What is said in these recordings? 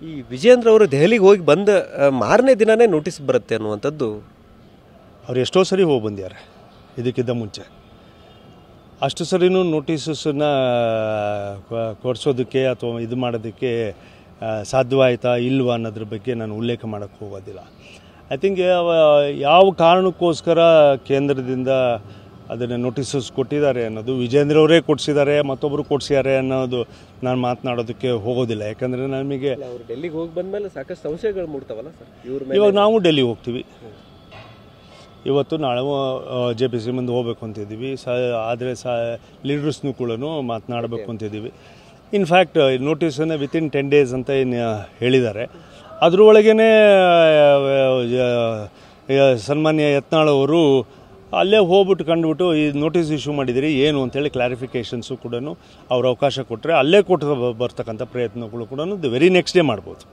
ಈ ವಿಜೇಂದ್ರ ಅವರು ದೆಹಲಿಗೆ ಹೋಗಿ ಬಂದ ಮಾರನೇ ದಿನನೇ ನೋಟಿಸ್ ಬರುತ್ತೆ ಅನ್ನುವಂಥದ್ದು. ಅವ್ರು ಎಷ್ಟೋ ಸರಿ ಹೋಗಿ ಬಂದ್ಯಾರೆ ಇದಕ್ಕಿಂತ ಮುಂಚೆ. ಅಷ್ಟು ಸರಿನೂ ನೋಟಿಸನ್ನು ಕೊಡಿಸೋದಕ್ಕೆ ಅಥವಾ ಇದು ಮಾಡೋದಕ್ಕೆ ಸಾಧ್ಯವಾಯಿತಾ ಇಲ್ವಾ ಅನ್ನೋದ್ರ ಬಗ್ಗೆ ನಾನು ಉಲ್ಲೇಖ ಮಾಡೋಕ್ಕೆ ಹೋಗೋದಿಲ್ಲ. ಐ ಥಿಂಕ್ ಯಾವ ಕಾರಣಕ್ಕೋಸ್ಕರ ಕೇಂದ್ರದಿಂದ ಅದನ್ನು ನೋಟಿಸಸ್ ಕೊಟ್ಟಿದ್ದಾರೆ ಅನ್ನೋದು ವಿಜೇಂದ್ರ ಅವರೇ ಕೊಡಿಸಿದ್ದಾರೆ, ಮತ್ತೊಬ್ಬರು ಕೊಡಿಸಿದ್ದಾರೆ ಅನ್ನೋದು ನಾನು ಮಾತನಾಡೋದಕ್ಕೆ ಹೋಗೋದಿಲ್ಲ. ಯಾಕಂದರೆ ನಮಗೆ ಅವರು ಡೆಲ್ಲಿಗೆ ಹೋಗಿ ಬಂದಮೇಲೆ ಸಾಕಷ್ಟು ಸಂಶಯಗಳು ಮೂಡ್ತಾವಲ್ಲ ಸರ್ ಇವ್ರ ಮೇಲೆ. ಇವಾಗ ನಾವು ಡೆಲ್ಲಿಗೆ ಹೋಗ್ತೀವಿ, ಇವತ್ತು ನಾಳೆ JPC ಮುಂದೆ ಹೋಗ್ಬೇಕು ಅಂತಿದ್ದೀವಿ. ಆದರೆ ಲೀಡರ್ಸ್ನೂ ಕೂಡ ಮಾತನಾಡಬೇಕು ಅಂತಿದ್ದೀವಿ. ಇನ್ಫ್ಯಾಕ್ಟ್ ನೋಟಿಸನ್ನು ವಿತಿನ್ 10 days ಅಂತ ಏನು ಹೇಳಿದ್ದಾರೆ. ಅದರೊಳಗೇ ಸನ್ಮಾನ್ಯ ಯತ್ನಾಳ್ ಅವರು ಅಲ್ಲೇ ಹೋಗ್ಬಿಟ್ಟು ಕಂಡುಬಿಟ್ಟು ಈ ನೋಟಿಸ್ ಇಶ್ಯೂ ಮಾಡಿದಿರಿ ಏನು ಅಂತೇಳಿ ಕ್ಲಾರಿಫಿಕೇಷನ್ಸು ಕೂಡ ಅವ್ರು ಅವಕಾಶ ಕೊಟ್ಟರೆ ಅಲ್ಲೇ ಕೊಟ್ಟು ಬರ್ತಕ್ಕಂಥ ಪ್ರಯತ್ನಗಳು ಕೂಡ ವೆರಿ ನೆಕ್ಸ್ಟ್ ಡೇ ಮಾಡ್ಬೋದು.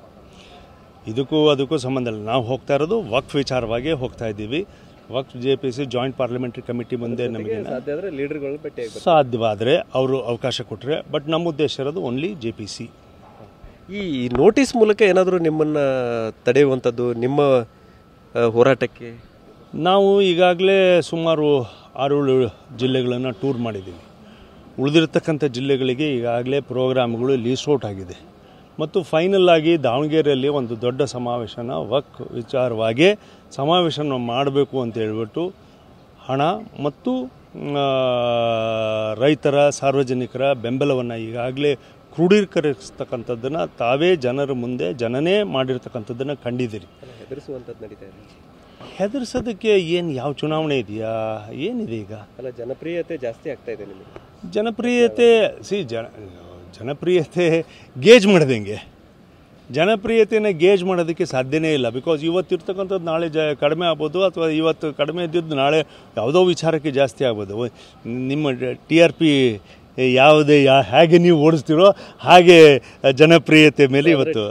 ಅದಕ್ಕೂ ಸಂಬಂಧ ಇಲ್ಲ. ನಾವು ಹೋಗ್ತಾ ಇರೋದು ವಕ್ಫ್ ವಿಚಾರವಾಗಿ ಹೋಗ್ತಾ ಇದ್ದೀವಿ. ವಕ್ಫ್ JPC ಜಾಯಿಂಟ್ ಪಾರ್ಲಿಮೆಂಟರಿ ಕಮಿಟಿ ಮುಂದೆ ನಮಗೆ ಸಾಧ್ಯವಾದರೆ ಅವರು ಅವಕಾಶ ಕೊಟ್ಟರೆ, ಬಟ್ ನಮ್ಮ ಉದ್ದೇಶ ಇರೋದು ಓನ್ಲಿ JPC. ಈ ನೋಟಿಸ್ ಮೂಲಕ ಏನಾದರೂ ನಿಮ್ಮನ್ನು ತಡೆಯುವಂಥದ್ದು ನಿಮ್ಮ ಹೋರಾಟಕ್ಕೆ? ನಾವು ಈಗಾಗಲೇ ಸುಮಾರು 6-7 ಜಿಲ್ಲೆಗಳನ್ನು ಟೂರ್ ಮಾಡಿದ್ದೀವಿ. ಉಳಿದಿರ್ತಕ್ಕಂಥ ಜಿಲ್ಲೆಗಳಿಗೆ ಈಗಾಗಲೇ ಪ್ರೋಗ್ರಾಮ್ಗಳು ಲೀಸ್ಟ್ ಔಟ್ ಆಗಿದೆ. ಮತ್ತು ಫೈನಲ್ ಆಗಿ ದಾವಣಗೆರೆಯಲ್ಲಿ ಒಂದು ದೊಡ್ಡ ಸಮಾವೇಶನ ವಕ್ಫ್ ವಿಚಾರವಾಗಿ ಸಮಾವೇಶನ ಮಾಡಬೇಕು ಅಂತ ಹೇಳ್ಬಿಟ್ಟು ಹಣ ಮತ್ತು ರೈತರ ಸಾರ್ವಜನಿಕರ ಬೆಂಬಲವನ್ನು ಈಗಾಗಲೇ ಕ್ರೋಢೀಕರಿಸ್ತಕ್ಕಂಥದ್ದನ್ನು ತಾವೇ ಜನರ ಮುಂದೆ ಜನನೇ ಮಾಡಿರ್ತಕ್ಕಂಥದ್ದನ್ನು ಕಂಡಿದ್ದೀರಿ. ಹೆದರಿಸುವಂಥದ್ದು ನಡೀತಾ ಇದೆ. ಹೆದರ್ಸೋದಕ್ಕೆ ಏನು ಯಾವ ಚುನಾವಣೆ ಇದೆಯಾ, ಏನಿದೆ ಈಗ? ಅಲ್ಲ, ಜನಪ್ರಿಯತೆ ಜಾಸ್ತಿ ಆಗ್ತಾ ಇದೆ ನಿಮಗೆ. ಜನಪ್ರಿಯತೆ ಜನಪ್ರಿಯತೆ ಗೇಜ್ ಮಾಡೋದಂಗೆ? ಜನಪ್ರಿಯತೆನ ಗೇಜ್ ಮಾಡೋದಕ್ಕೆ ಸಾಧ್ಯನೇ ಇಲ್ಲ. ಬಿಕಾಸ್ ಇವತ್ತಿರ್ತಕ್ಕಂಥದ್ದು ನಾಳೆ ಕಡಿಮೆ ಆಗ್ಬೋದು, ಅಥವಾ ಇವತ್ತು ಕಡಿಮೆ ಇದ್ದಿದ್ದು ನಾಳೆ ಯಾವುದೋ ವಿಚಾರಕ್ಕೆ ಜಾಸ್ತಿ ಆಗ್ಬೋದು. ನಿಮ್ಮ TRP ಹೇಗೆ ನೀವು ಓಡಿಸ್ತೀರೋ ಹಾಗೆ ಜನಪ್ರಿಯತೆ ಮೇಲೆ ಇವತ್ತು